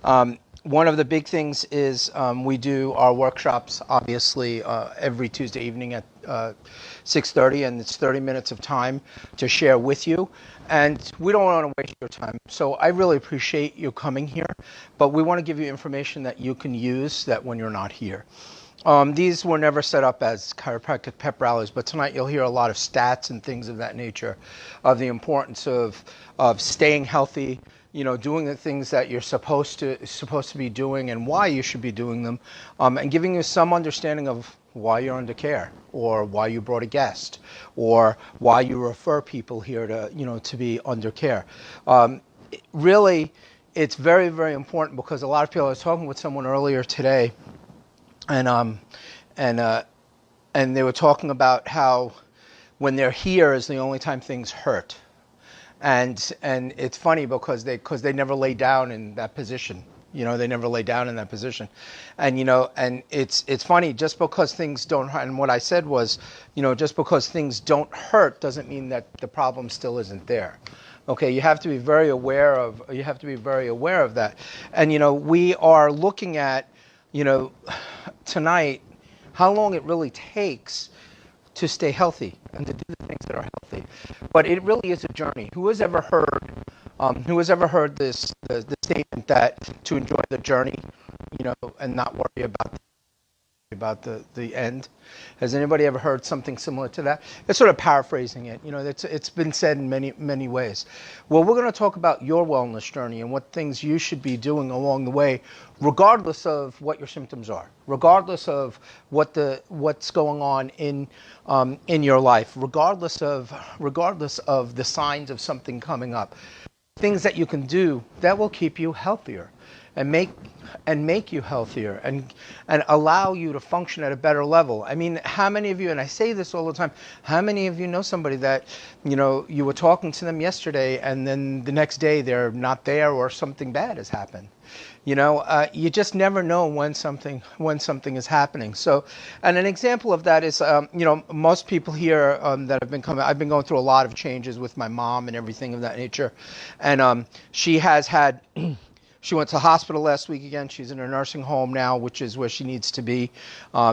One of the big things is we do our workshops, obviously, every Tuesday evening at 6:30, and it's 30 minutes of time to share with you. And we don't want to waste your time. So I really appreciate you coming here, but we want to give you information that you can use that when you're not here. These were never set up as chiropractic pep rallies, but tonight you'll hear a lot of stats and things of that nature of the importance of staying healthy, doing the things that you're supposed to be doing and why you should be doing them, and giving you some understanding of why you're under care, or why you brought a guest, or why you refer people here to be under care. Really, it's very, very important because a lot of people. I was talking with someone earlier today, and they were talking about how when they're here is the only time things hurt. And it's funny because they never lay down in that position. They never lay down in that position. And and it's funny, just because things don't hurt, and what I said was, just because things don't hurt doesn't mean that the problem still isn't there. Okay, you have to be very aware of that. And we are looking at tonight how long it really takes to stay healthy and to do the things that are healthy. But it really is a journey. Who has ever heard this the statement that to enjoy the journey, and not worry about the end? Has anybody ever heard something similar to that? It's sort of paraphrasing it. It's been said in many ways. Well, we're going to talk about your wellness journey and what things you should be doing along the way, regardless of what your symptoms are, regardless of what's going on in your life, regardless of the signs of something coming up. Things that you can do that will keep you healthier and make you healthier and allow you to function at a better level. I mean, how many of you, and I say this all the time, how many of you know somebody that, you were talking to them yesterday and then the next day they're not there or something bad has happened? You just never know when something is happening. So, and an example of that is, most people here that have been coming, I've been going through a lot of changes with my mom and everything of that nature. And she has had, she went to the hospital last week again. She's in a nursing home now, which is where she needs to be.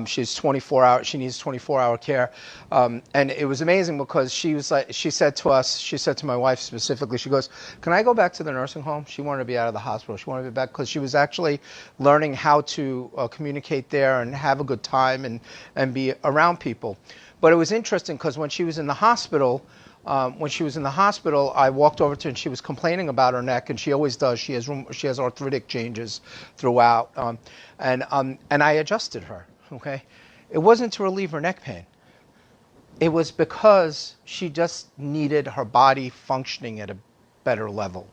She needs 24-hour care. And it was amazing because she said to my wife specifically, she goes, "Can I go back to the nursing home?" She wanted to be out of the hospital. She wanted to be back because she was actually learning how to communicate there and have a good time and be around people. But it was interesting because when she was in the hospital, I walked over to her and she was complaining about her neck, and she always does. She has arthritic changes throughout, and I adjusted her. Okay, it wasn't to relieve her neck pain. It was because she just needed her body functioning at a better level.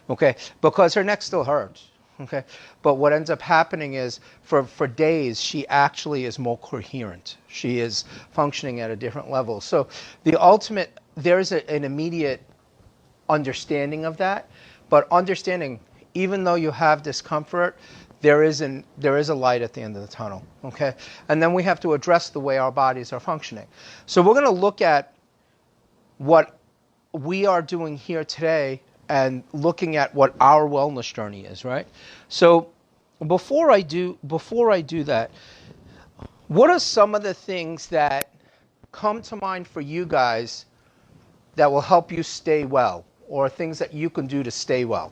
Okay, because her neck still hurts. Okay, but what ends up happening is for days she actually is more coherent. She is functioning at a different level. So there's an immediate understanding of that, but understanding, even though you have discomfort, there is a light at the end of the tunnel. Okay, and then we have to address the way our bodies are functioning. So we're going to look at what we are doing here today and looking at what our wellness journey is, right? So before I do that, what are some of the things that come to mind for you guys that will help you stay well, or things that you can do to stay well?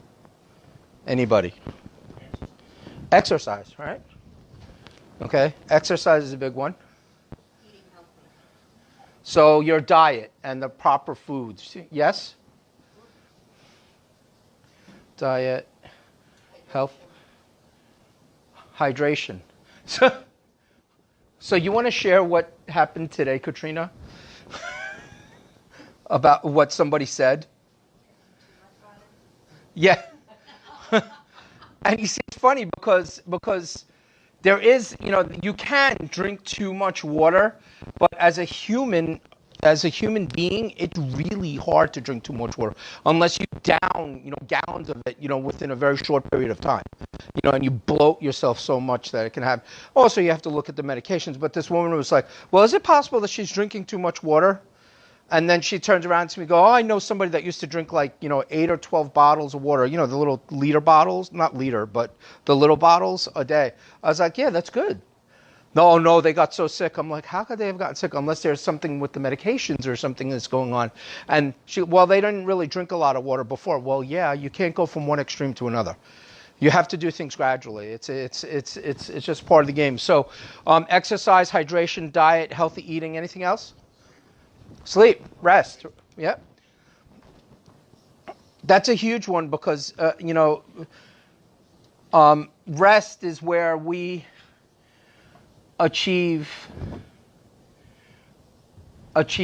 Anybody? Exercise, right? Okay, exercise is a big one. Eating healthy. So your diet and the proper foods, yes? Diet, health, hydration. So you want to share what happened today, Katrina? About what somebody said? Yeah. And you see, it's funny because there is, you can drink too much water, but as a human being, it's really hard to drink too much water unless you down, gallons of it, within a very short period of time, and you bloat yourself so much that it can have. Also, you have to look at the medications. But this woman was like, "Well, is it possible that she's drinking too much water?" And then she turns around to me and go, oh, I know somebody that used to drink like, 8 or 12 bottles of water, the little liter bottles, not liter, but the little bottles a day. I was like, yeah, that's good. No, they got so sick. I'm like, how could they have gotten sick unless there's something with the medications or something that's going on? And they didn't really drink a lot of water before. Well, yeah, you can't go from one extreme to another. You have to do things gradually. It's just part of the game. So, exercise, hydration, diet, healthy eating, anything else? Sleep, rest. Yep. That's a huge one because, rest is where we achieve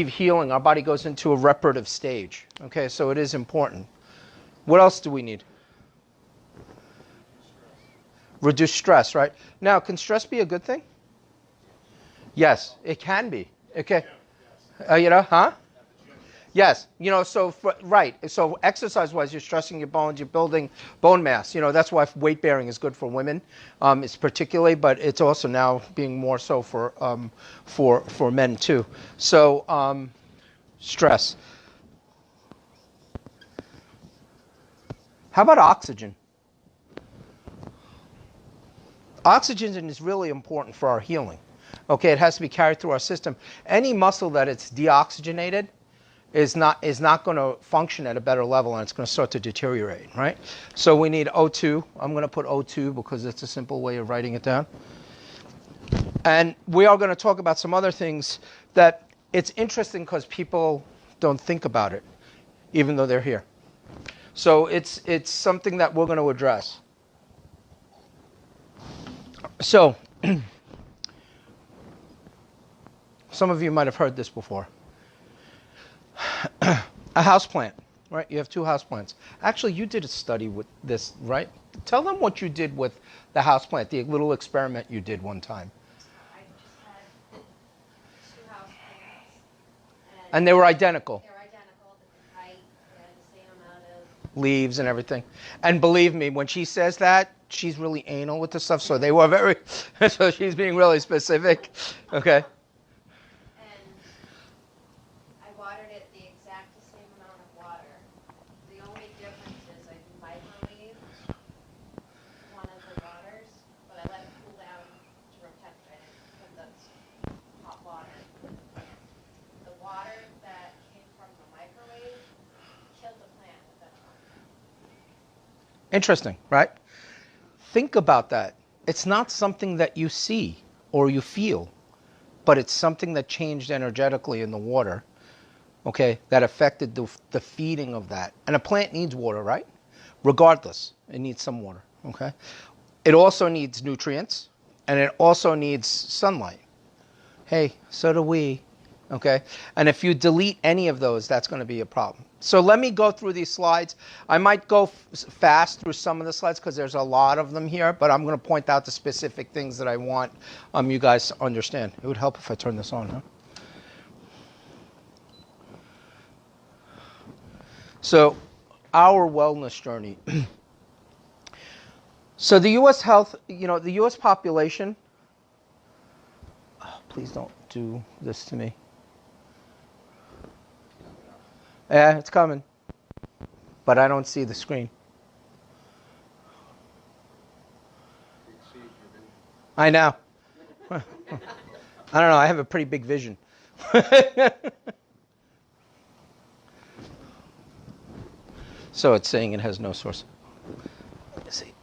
healing. Our body goes into a reparative stage. Okay, so it is important. What else do we need? Reduce stress, right? Now, can stress be a good thing? Yes, it can be. Okay. Yes. Right. So exercise-wise, you're stressing your bones, you're building bone mass. That's why weight bearing is good for women. It's particularly, but it's also now being more so for men too. So stress. How about oxygen? Oxygen is really important for our healing. Okay, it has to be carried through our system. Any muscle that it's deoxygenated is not going to function at a better level, and it's going to start to deteriorate, right? So we need O2. I'm going to put O2 because it's a simple way of writing it down. And we are going to talk about some other things that it's interesting because people don't think about it, even though they're here. So it's something that we're going to address. So, some of you might have heard this before. A houseplant, right? You have 2 houseplants. Actually, you did a study with this, right? Tell them what you did with the houseplant, the little experiment you did one time. I just had 2 houseplants. And they were identical. They were identical, the height, they had the same amount of leaves and everything. And believe me, when she says that, she's really anal with the stuff, so they were very, so she's being really specific. Okay. And I watered it the exact same amount of water. The only difference is I microwave one of the waters, but I let it cool down to protect it from the hot water. The water that came from the microwave killed the plant at that time. Interesting, right? Think about that. It's not something that you see or you feel, but it's something that changed energetically in the water, okay, that affected the feeding of that. And a plant needs water, right? Regardless, it needs some water, okay? It also needs nutrients, and it also needs sunlight. Hey, so do we, okay? And if you delete any of those, that's going to be a problem. So let me go through these slides. I might go fast through some of the slides because there's a lot of them here, but I'm going to point out the specific things that I want you guys to understand. It would help if I turn this on, huh? So our wellness journey. So the U.S. the U.S. population, oh, please don't do this to me. Yeah, it's coming. But I don't see the screen. I know. I don't know. I have a pretty big vision. So it's saying it has no source. Let me see.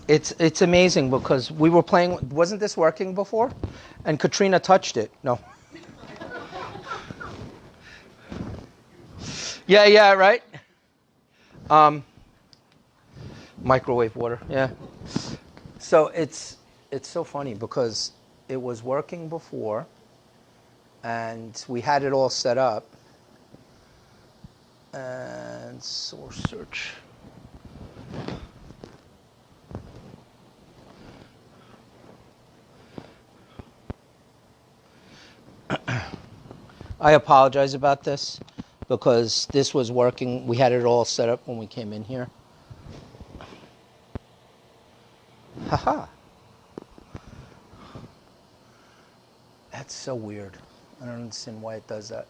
It's amazing because we were playing. Wasn't this working before? And Katrina touched it. No. Yeah, right. Microwave water. Yeah. So it's so funny because it was working before, and we had it all set up. And source search. I apologize about this because this was working. We had it all set up when we came in here. Haha. That's so weird. I don't understand why it does that.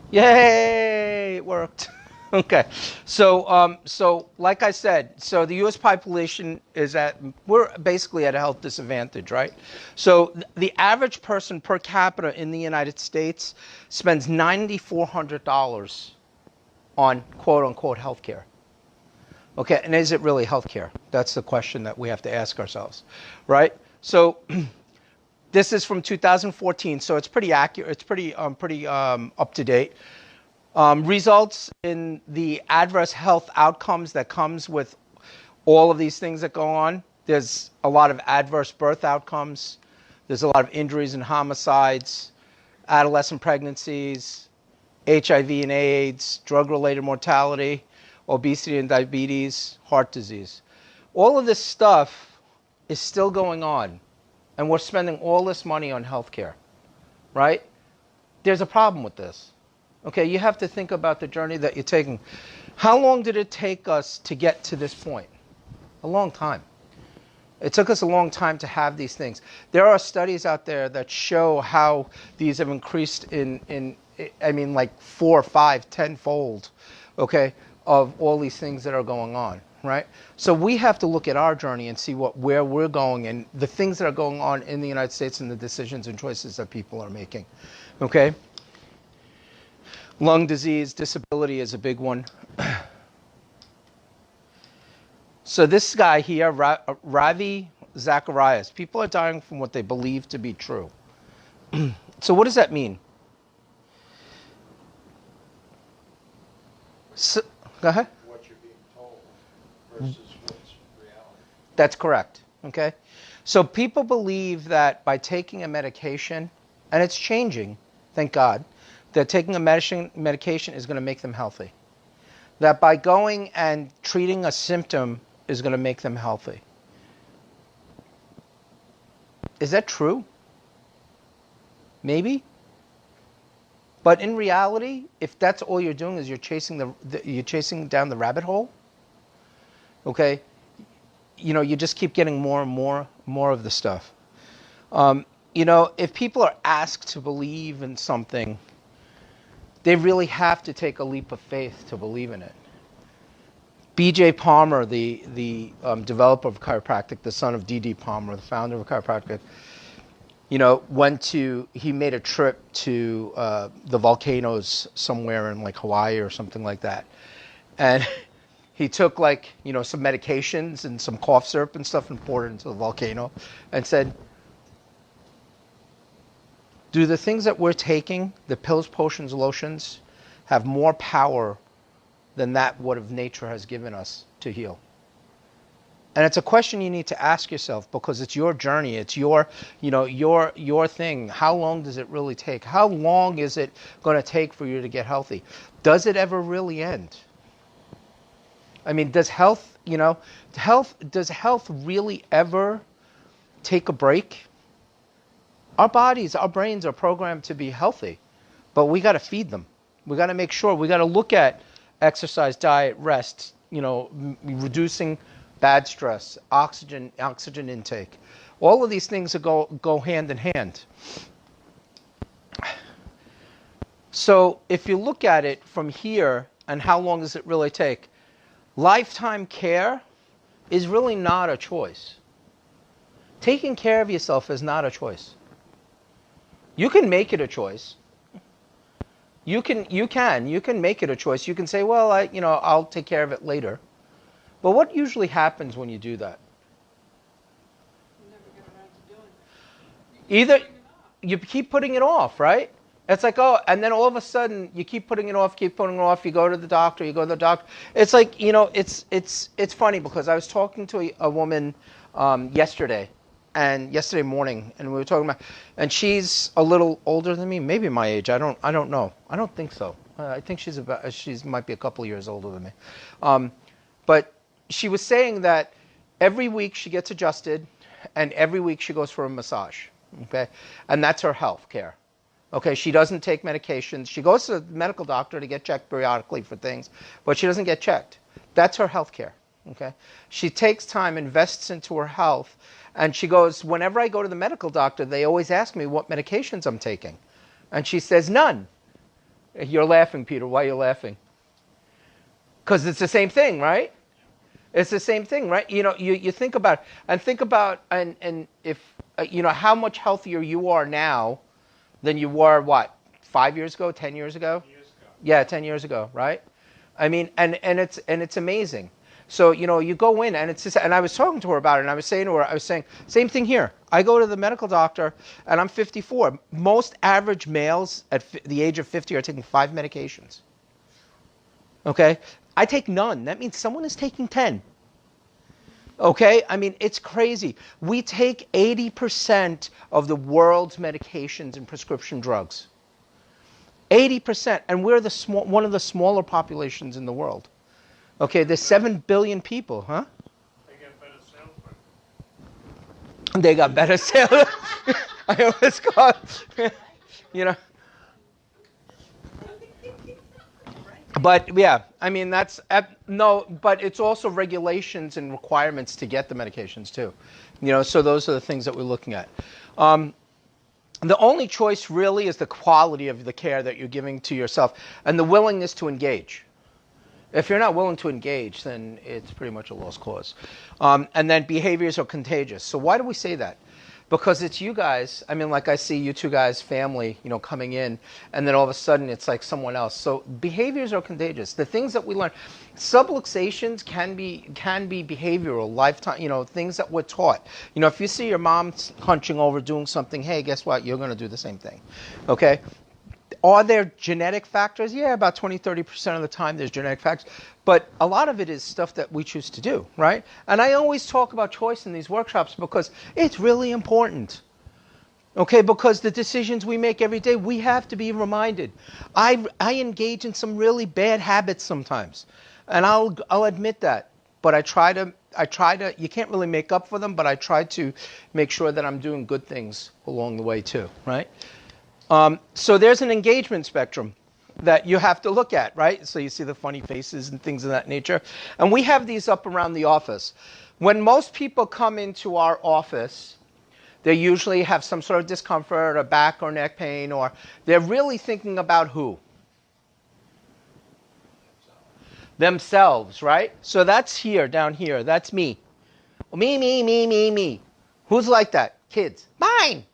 Yay! It worked. Okay. So like I said, so the U.S. population we're basically at a health disadvantage, right? So the average person per capita in the United States spends $9,400 on quote unquote healthcare. Okay, and is it really healthcare? That's the question that we have to ask ourselves, right? So this is from 2014, so it's pretty accurate. It's pretty up to date. Results in the adverse health outcomes that comes with all of these things that go on. There's a lot of adverse birth outcomes. There's a lot of injuries and homicides, adolescent pregnancies, HIV and AIDS, drug-related mortality, obesity and diabetes, heart disease. All of this stuff is still going on, and we're spending all this money on healthcare, right? There's a problem with this. Okay, you have to think about the journey that you're taking. How long did it take us to get to this point? A long time. It took us a long time to have these things. There are studies out there that show how these have increased like 4, 5, 10-fold, okay, of all these things that are going on, right? So we have to look at our journey and see where we're going and the things that are going on in the United States and the decisions and choices that people are making, okay? Lung disease, disability is a big one. So this guy here, Ravi Zacharias, people are dying from what they believe to be true. So what does that mean? So, go ahead. What you're being told versus what's reality. That's correct. Okay. So people believe that by taking a medication, and it's changing, thank God, that taking a medication is going to make them healthy. That by going and treating a symptom is going to make them healthy. Is that true? Maybe. But in reality, if that's all you're doing is you're chasing down the rabbit hole, okay, you just keep getting more and more of the stuff. If people are asked to believe in something, they really have to take a leap of faith to believe in it. B.J. Palmer, the developer of chiropractic, the son of D.D. Palmer, the founder of chiropractic, he made a trip to the volcanoes somewhere in like Hawaii or something like that. And he took some medications and some cough syrup and stuff and poured it into the volcano and said, do the things that we're taking, the pills, potions, lotions, have more power than that what nature has given us to heal? And it's a question you need to ask yourself because it's your journey. It's your thing. How long does it really take? How long is it going to take for you to get healthy? Does it ever really end? I mean, does health really ever take a break? Our bodies, our brains are programmed to be healthy, but we got to feed them. We got to make sure. We got to look at exercise, diet, rest, reducing bad stress, oxygen intake. All of these things go hand in hand. So if you look at it from here and how long does it really take, lifetime care is really not a choice. Taking care of yourself is not a choice. You can make it a choice. You can make it a choice. You can say, well, I'll take care of it later. But what usually happens when you do that? You never get around to doing it. Either you keep putting it off, right? It's like, and then all of a sudden you keep putting it off, you go to the doctor, It's like, it's funny because I was talking to a woman yesterday morning, and we were talking about, and she's a little older than me, maybe my age. I don't know. I don't think so. I think she might be a couple of years older than me. But she was saying that every week she gets adjusted, and every week she goes for a massage. Okay, and that's her health care. Okay, she doesn't take medications. She goes to the medical doctor to get checked periodically for things, but she doesn't get checked. That's her health care. Okay, she takes time, invests into her health, and she goes, whenever I go to the medical doctor, they always ask me what medications I'm taking, and she says none. You're laughing, Peter. Why are you laughing? Because it's the same thing, right? It's the same thing, right? You know, you think about and if you know how much healthier you are now than you were what 5 years ago, 10 years ago? Years ago. Yeah, 10 years ago, right? I mean, and it's amazing. So, you know, you go in and it's just, and I was talking to her about it, and I was saying to her, I was saying, same thing here. I go to the medical doctor and I'm 54. Most average males at the age of 50 are taking 5 medications. Okay? I take none. That means someone is taking 10. Okay? I mean, it's crazy. We take 80% of the world's medications and prescription drugs. 80%, and we're one of the smaller populations in the world. Okay, there's 7 billion people, huh? They get better salesmen. They got better sales. I always call, you know. But yeah, I mean no, but it's also regulations and requirements to get the medications too. You know, so those are the things that we're looking at. The only choice really is the quality of the care that you're giving to yourself and the willingness to engage. If you're not willing to engage, then it's pretty much a lost cause. And then behaviors are contagious. So why do we say that? Because it's you guys. I mean, like I see you two guys, family, you know, coming in, and then all of a sudden it's like someone else. So behaviors are contagious. The things that we learn, subluxations can be behavioral, lifetime, you know, things that we're taught. You know, if you see your mom hunching over doing something, hey, guess what? You're going to do the same thing. Okay? Are there genetic factors? Yeah, about 20, 30% of the time there's genetic factors. But a lot of it is stuff that we choose to do, right? And I always talk about choice in these workshops because it's really important. Okay, because the decisions we make every day, we have to be reminded. I engage in some really bad habits sometimes. And I'll admit that. But I try to, you can't really make up for them, but I try to make sure that I'm doing good things along the way too, right? So there's an engagement spectrum that you have to look at, right? So you see the funny faces and things of that nature. And we have these up around the office. When most people come into our office, they usually have some sort of discomfort or back or neck pain, or they're really thinking about who? Themselves, right? So that's here, down here. That's me. Me. Who's like that? Kids. Mine!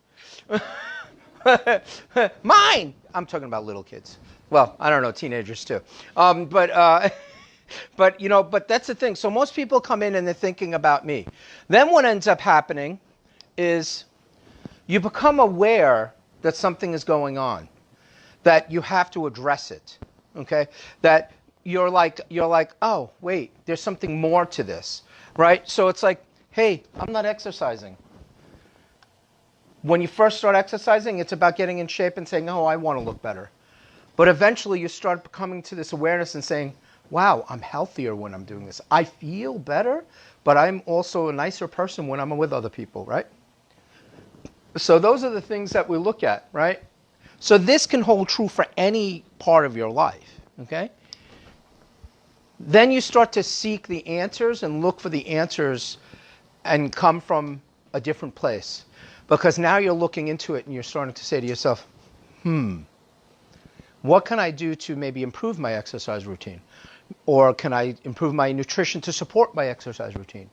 Mine! I'm talking about little kids. Well, I don't know, teenagers too. But you know, but that's the thing. So most people come in and they're thinking about me. Then what ends up happening is you become aware that something is going on, that you have to address it. Okay? That you're like, oh, wait, there's something more to this, right? So it's like, hey, I'm not exercising. When you first start exercising, it's about getting in shape and saying, oh, I want to look better. But eventually you start coming to this awareness and saying, wow, I'm healthier when I'm doing this. I feel better, but I'm also a nicer person when I'm with other people, right? So those are the things that we look at, right? So this can hold true for any part of your life, okay? Then you start to seek the answers and look for the answers and come from a different place. Because now you're looking into it and you're starting to say to yourself, what can I do to maybe improve my exercise routine? Or can I improve my nutrition to support my exercise routine?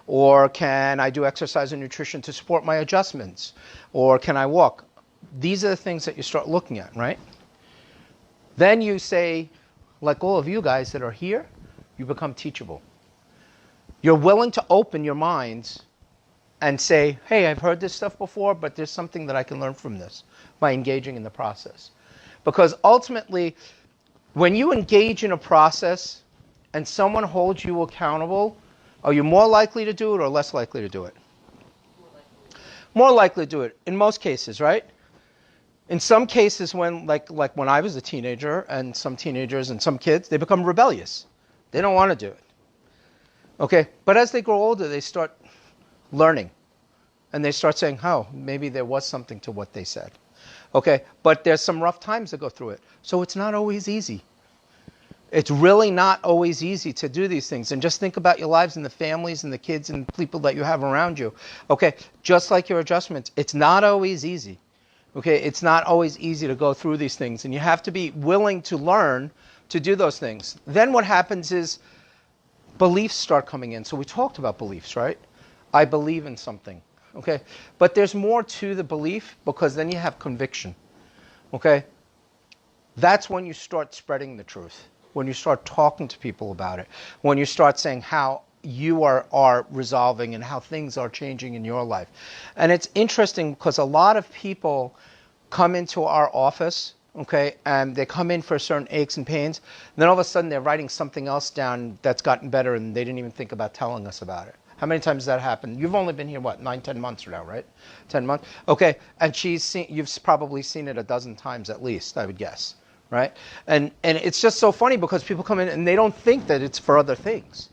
Or can I do exercise and nutrition to support my adjustments? Or can I walk? These are the things that you start looking at, right? Then you say, like all of you guys that are here, you become teachable. You're willing to open your minds and say, hey, I've heard this stuff before, but there's something that I can learn from this by engaging in the process. Because ultimately, when you engage in a process and someone holds you accountable, are you more likely to do it or less likely to do it? More likely to do it, in most cases, right? In some cases, when like when I was a teenager, and some teenagers and some kids, they become rebellious. They don't want to do it. Okay, but as they grow older, they start learning. And they start saying, oh, maybe there was something to what they said. Okay, but there's some rough times that go through it. So it's not always easy. It's really not always easy to do these things. And just think about your lives and the families and the kids and people that you have around you. Okay, just like your adjustments, it's not always easy. Okay, it's not always easy to go through these things. And you have to be willing to learn to do those things. Then what happens is beliefs start coming in. So we talked about beliefs, right? I believe in something. Okay, but there's more to the belief, because then you have conviction. Okay, that's when you start spreading the truth, when you start talking to people about it, when you start saying how you are resolving and how things are changing in your life. And it's interesting because a lot of people come into our office, okay, and they come in for certain aches and pains, and then all of a sudden they're writing something else down that's gotten better and they didn't even think about telling us about it. How many times has that happened? You've only been here, what, 9, 10 months now, right? 10 months? Okay, and you've probably seen it a dozen times at least, I would guess, right? And it's just so funny because people come in and they don't think that it's for other things,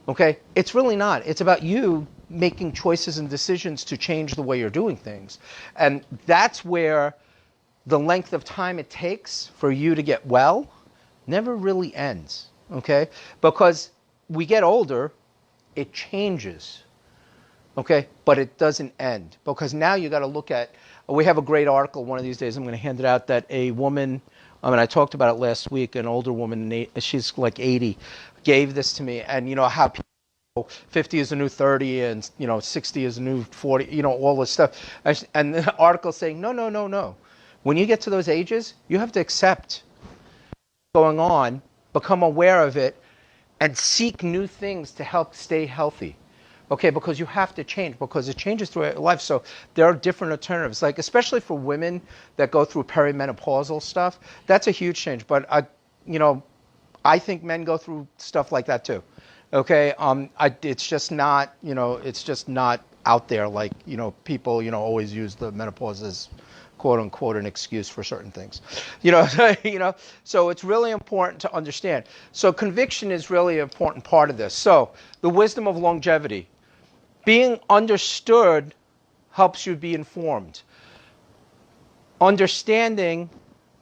okay? It's really not. It's about you making choices and decisions to change the way you're doing things. And that's where the length of time it takes for you to get well never really ends, okay? Because we get older, it changes, okay? But it doesn't end, because now you got to look at, we have a great article one of these days, I'm going to hand it out, that a woman, I talked about it last week, an older woman, she's like 80, gave this to me, and you know how people, 50 is the new 30, and 60 is the new 40, all this stuff. And the article saying, no. When you get to those ages, you have to accept what's going on, become aware of it, and seek new things to help stay healthy. Okay, because you have to change, because it changes throughout your life. So there are different alternatives, like especially for women that go through perimenopausal stuff. That's a huge change. But I think men go through stuff like that too. Okay, it's just not, it's just not out there like, people, always use the menopause as quote unquote an excuse for certain things. So it's really important to understand. So conviction is really an important part of this. So the wisdom of longevity. Being understood helps you be informed. Understanding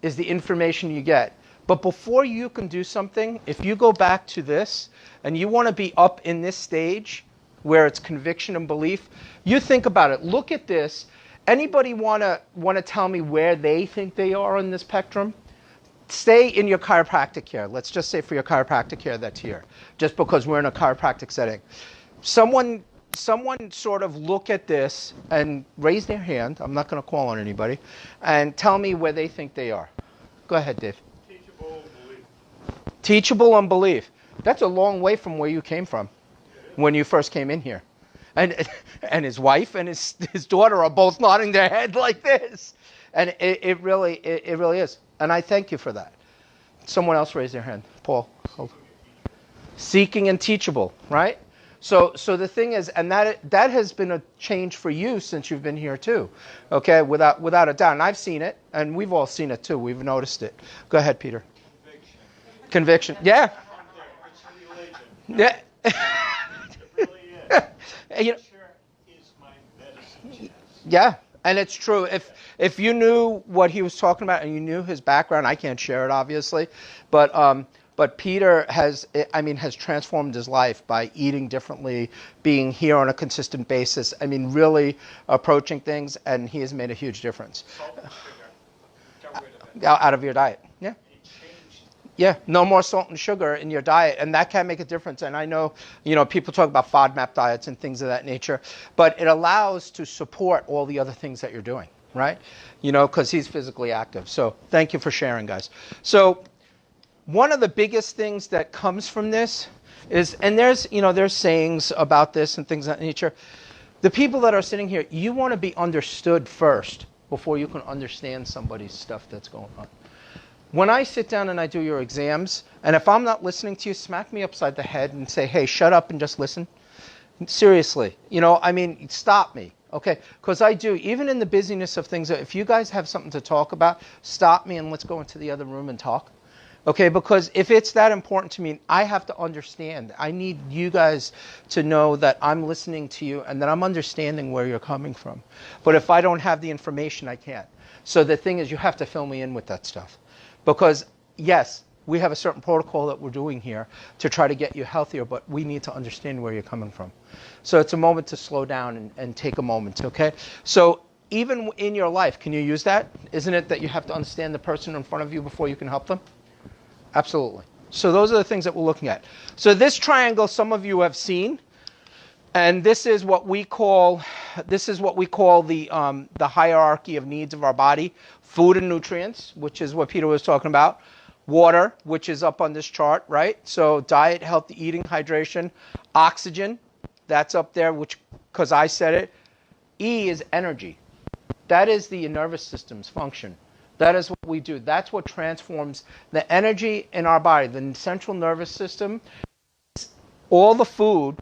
is the information you get. But before you can do something, if you go back to this and you want to be up in this stage where it's conviction and belief, you think about it. Look at this. Anybody want to tell me where they think they are on this spectrum? Stay in your chiropractic care. Let's just say for your chiropractic care that's here, just because we're in a chiropractic setting. Someone sort of look at this and raise their hand. I'm not going to call on anybody, and tell me where they think they are. Go ahead, Dave. Teachable belief. Teachable and belief. That's a long way from where you came from when you first came in here. And his wife and his daughter are both nodding their head like this. And it really is. And I thank you for that. Someone else raised their hand. Paul. Hold. Seeking and teachable, right? So the thing is, and that has been a change for you since you've been here too, okay? Without a doubt. And I've seen it, and we've all seen it too. We've noticed it. Go ahead, Peter. Conviction. Yeah. It's religion. Yeah. It really is. You- Sure is my medicine chest. Yeah, and it's true. If you knew what he was talking about and you knew his background, I can't share it obviously, but Peter has transformed his life by eating differently, being here on a consistent basis. Really approaching things, and he has made a huge difference. Salt and sugar. Got rid of it. Out of your diet. Yeah. It changed. Yeah, no more salt and sugar in your diet, and that can make a difference. And I know, people talk about FODMAP diets and things of that nature, but it allows to support all the other things that you're doing, right? Because he's physically active. So thank you for sharing, guys. So one of the biggest things that comes from this is, and there's sayings about this and things of that nature. The people that are sitting here, you want to be understood first before you can understand somebody's stuff that's going on. When I sit down and I do your exams, and if I'm not listening to you, smack me upside the head and say, hey, shut up and just listen. Seriously, stop me, okay? Because I do, even in the busyness of things, if you guys have something to talk about, stop me and let's go into the other room and talk. Okay, because if it's that important to me, I have to understand. I need you guys to know that I'm listening to you and that I'm understanding where you're coming from. But if I don't have the information, I can't. So the thing is, you have to fill me in with that stuff. Because, yes, we have a certain protocol that we're doing here to try to get you healthier, but we need to understand where you're coming from. So it's a moment to slow down and take a moment, okay? So even in your life, can you use that? Isn't it that you have to understand the person in front of you before you can help them? Absolutely. So those are the things that we're looking at. So this triangle, some of you have seen, and this is what we call the hierarchy of needs of our body: food and nutrients, which is what Peter was talking about; water, which is up on this chart, right? So diet, healthy eating, hydration; oxygen, that's up there, which because I said it. E is energy. That is the nervous system's function. That is what we do. That's what transforms the energy in our body. The central nervous system, all the food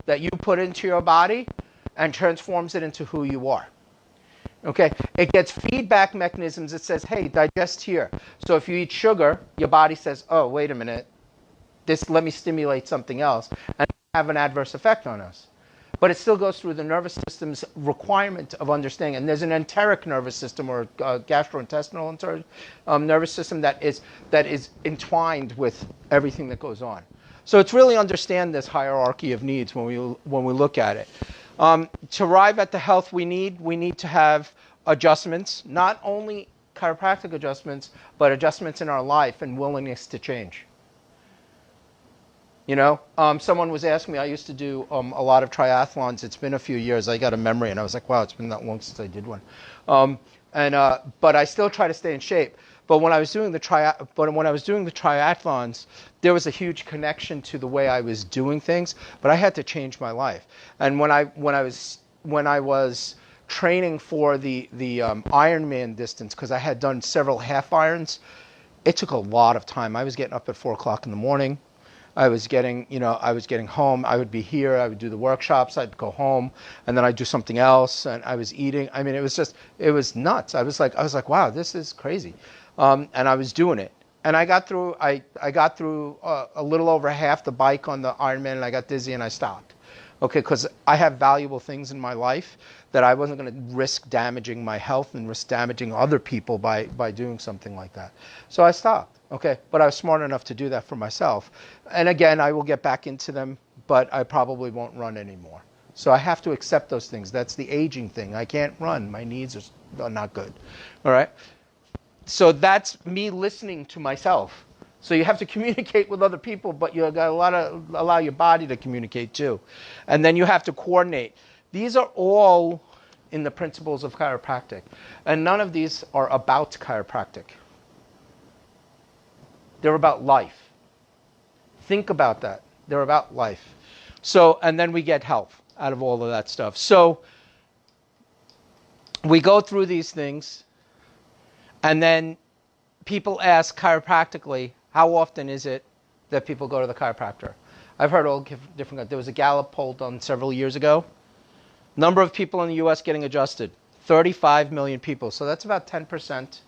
that you put into your body and transforms it into who you are. Okay? It gets feedback mechanisms. It says, hey, digest here. So if you eat sugar, your body says, oh, wait a minute. Let me stimulate something else and have an adverse effect on us. But it still goes through the nervous system's requirement of understanding. And there's an enteric nervous system or gastrointestinal nervous system that is entwined with everything that goes on. So it's really understand this hierarchy of needs when we look at it. To arrive at the health we need to have adjustments, not only chiropractic adjustments, but adjustments in our life and willingness to change. You know, someone was asking me, I used to do a lot of triathlons. It's been a few years. I got a memory, and I was like, wow, it's been that long since I did one. But I still try to stay in shape. But when I was doing the triathlons, there was a huge connection to the way I was doing things. But I had to change my life. And when I was training for the Ironman distance, because I had done several half irons, it took a lot of time. I was getting up at 4 o'clock in the morning. I was getting home. I would be here. I would do the workshops. I'd go home, and then I'd do something else. And I was eating. I mean, it was nuts. I was like, wow, this is crazy. And I was doing it. And I got through. I got through a little over half the bike on the Ironman, and I got dizzy, and I stopped. Okay, because I have valuable things in my life that I wasn't going to risk damaging my health and risk damaging other people by doing something like that. So I stopped. Okay, but I was smart enough to do that for myself. And again, I will get back into them, but I probably won't run anymore. So I have to accept those things. That's the aging thing. I can't run. My knees are not good. All right? So that's me listening to myself. So you have to communicate with other people, but you got allow your body to communicate too. And then you have to coordinate. These are all in the principles of chiropractic. And none of these are about chiropractic. They're about life. Think about that. They're about life. So, and then we get health out of all of that stuff. So we go through these things, and then people ask chiropractically, how often is it that people go to the chiropractor? I've heard all different. There was a Gallup poll done several years ago. Number of people in the U.S. getting adjusted, 35 million people. So that's about 10%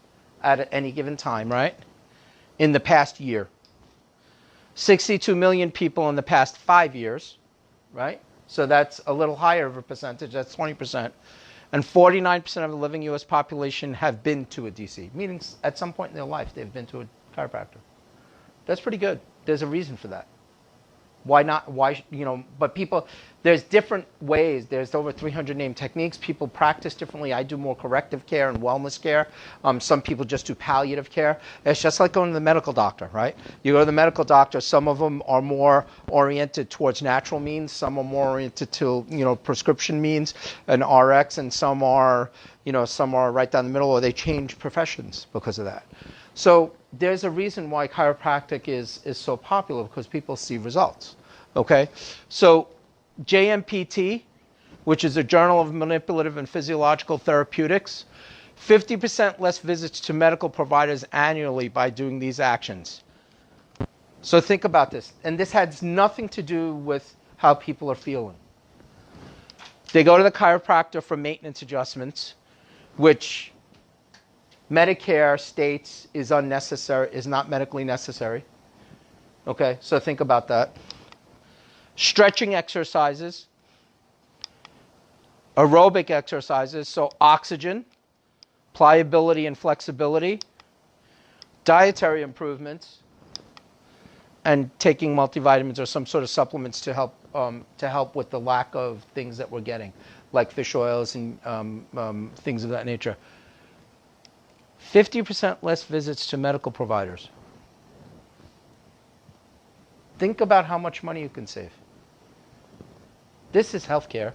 at any given time, right? In the past year. 62 million people in the past 5 years, right? So that's a little higher of a percentage. That's 20%. And 49% of the living U.S. population have been to a DC, meaning at some point in their life they've been to a chiropractor. That's pretty good. There's a reason for that. Why not? Why, but people, there's different ways. There's over 300 named techniques. People practice differently. I do more corrective care and wellness care. Some people just do palliative care. It's just like going to the medical doctor, right? You go to the medical doctor, some of them are more oriented towards natural means. Some are more oriented to, prescription means and RX, and some are right down the middle, or they change professions because of that. So there's a reason why chiropractic is so popular, because people see results. Okay? So JMPT, which is a Journal of Manipulative and Physiological Therapeutics, 50% less visits to medical providers annually by doing these actions. So think about this. And this has nothing to do with how people are feeling. They go to the chiropractor for maintenance adjustments, which Medicare states is unnecessary, is not medically necessary. Okay, so think about that. Stretching exercises, aerobic exercises, so oxygen, pliability and flexibility, dietary improvements, and taking multivitamins or some sort of supplements to help with the lack of things that we're getting, like fish oils and things of that nature. 50% less visits to medical providers. Think about how much money you can save. This is healthcare.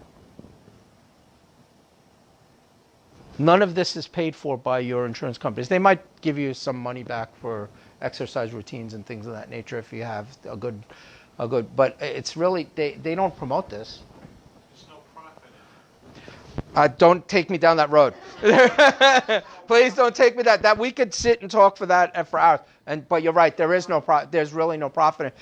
None of this is paid for by your insurance companies. They might give you some money back for exercise routines and things of that nature if you have a good, but it's really, they don't promote this. There's no profit in it. Don't take me down that road. Please don't take me that we could sit and talk for that for hours. But you're right, there's really no profit in it.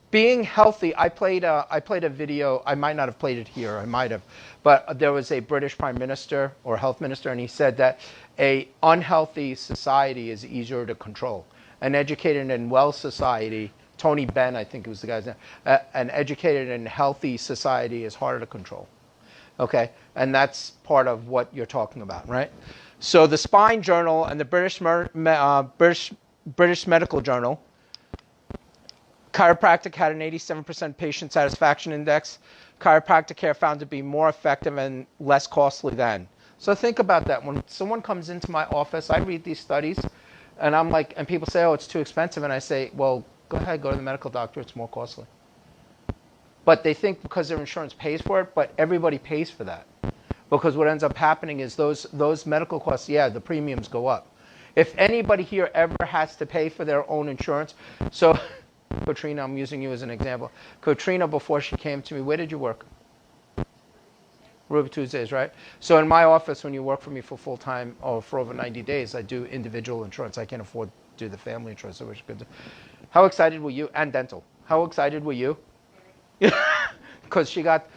Being healthy, I played a video. I might not have played it here. I might have, but there was a British Prime Minister or Health Minister, and he said that a unhealthy society is easier to control. An educated and well society, Tony Benn, I think it was the guy's name. An educated and healthy society is harder to control. Okay, and that's part of what you're talking about, right? So the Spine Journal and the British Medical Journal. Chiropractic had an 87% patient satisfaction index. Chiropractic care found to be more effective and less costly than. So think about that. When someone comes into my office, I read these studies, and I'm like, and people say, oh, it's too expensive. And I say, well, go ahead, go to the medical doctor. It's more costly. But they think because their insurance pays for it, but everybody pays for that. Because what ends up happening is those medical costs, yeah, the premiums go up. If anybody here ever has to pay for their own insurance, so Katrina, I'm using you as an example. Katrina, before she came to me, where did you work? Ruby Tuesdays, right? So in my office, when you work for me for full time or for over 90 days, I do individual insurance. I can't afford to do the family insurance, so which could do. How excited were you? And dental. How excited were you? Because she got,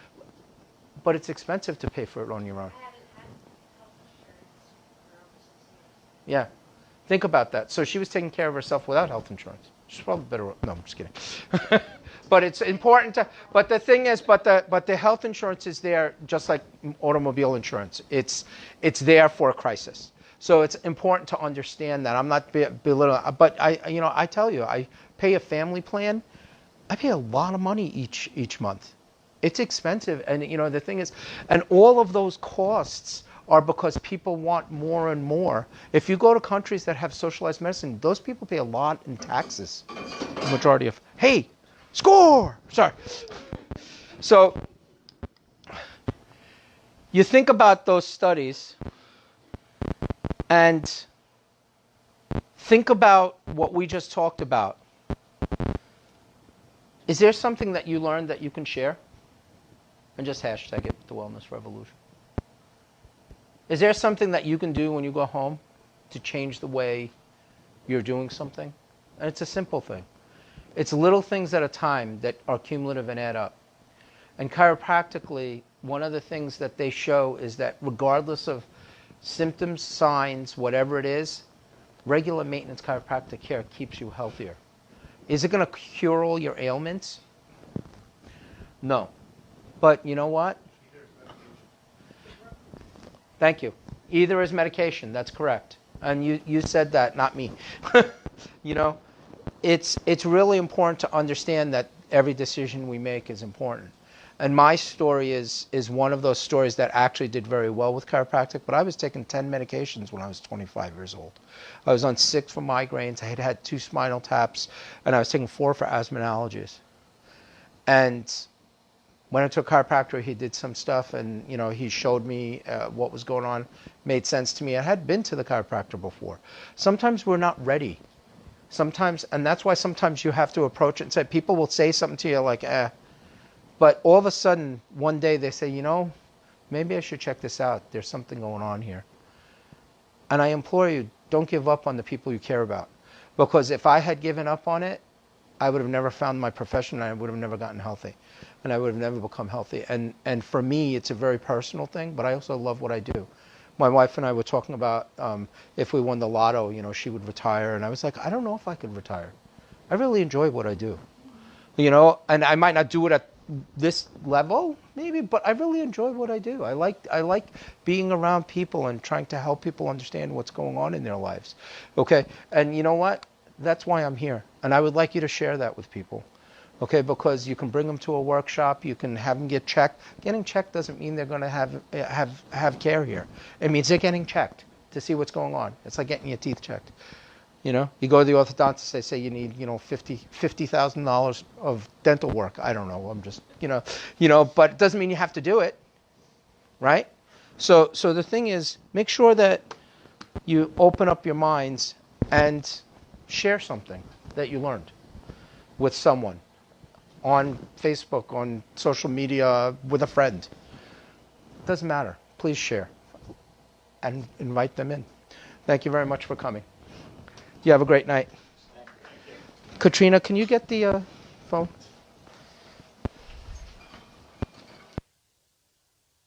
but it's expensive to pay for it on your own. I haven't had health insurance for over 6 years. Yeah. Think about that. So she was taking care of herself without health insurance. She's probably better. No, I'm just kidding. But it's important to. But the thing is, but the health insurance is there just like automobile insurance. It's there for a crisis. So it's important to understand that. I'm not belittling, but I tell you, I pay a family plan. I pay a lot of money each month. It's expensive, and the thing is, and all of those costs are because people want more and more. If you go to countries that have socialized medicine, those people pay a lot in taxes. The majority of, hey, score! Sorry. So you think about those studies and think about what we just talked about. Is there something that you learned that you can share? And just hashtag it, the Wellness Revolution. Is there something that you can do when you go home to change the way you're doing something? And it's a simple thing. It's little things at a time that are cumulative and add up. And chiropractically, one of the things that they show is that regardless of symptoms, signs, whatever it is, regular maintenance chiropractic care keeps you healthier. Is it going to cure all your ailments? No. But you know what? Thank you. Either is medication. That's correct. And you said that, not me. It's really important to understand that every decision we make is important. And my story is one of those stories that actually did very well with chiropractic, but I was taking 10 medications when I was 25 years old. I was on 6 for migraines, I had 2 spinal taps, and I was taking 4 for asthma and allergies. And went into a chiropractor, he did some stuff, and he showed me what was going on, made sense to me. I had been to the chiropractor before. Sometimes we're not ready. Sometimes, and that's why sometimes you have to approach it and say, people will say something to you like, but all of a sudden, one day they say, maybe I should check this out. There's something going on here. And I implore you, don't give up on the people you care about. Because if I had given up on it, I would have never found my profession, and I would have never gotten healthy. And I would have never become healthy. And for me, it's a very personal thing, but I also love what I do. My wife and I were talking about if we won the lotto, she would retire. And I was like, I don't know if I could retire. I really enjoy what I do. And I might not do it at this level, maybe, but I really enjoy what I do. I like being around people and trying to help people understand what's going on in their lives. Okay? And you know what? That's why I'm here. And I would like you to share that with people. Okay, because you can bring them to a workshop, you can have them get checked. Getting checked doesn't mean they're going to have care here. It means they're getting checked to see what's going on. It's like getting your teeth checked. You know, you go to the orthodontist, they say you need, $50,000 of dental work. I don't know. I'm just, but it doesn't mean you have to do it, right? So the thing is, make sure that you open up your minds and share something that you learned with someone on Facebook, on social media, with a friend. Doesn't matter. Please share and invite them in. Thank you very much for coming. You have a great night. Katrina, can you get the phone?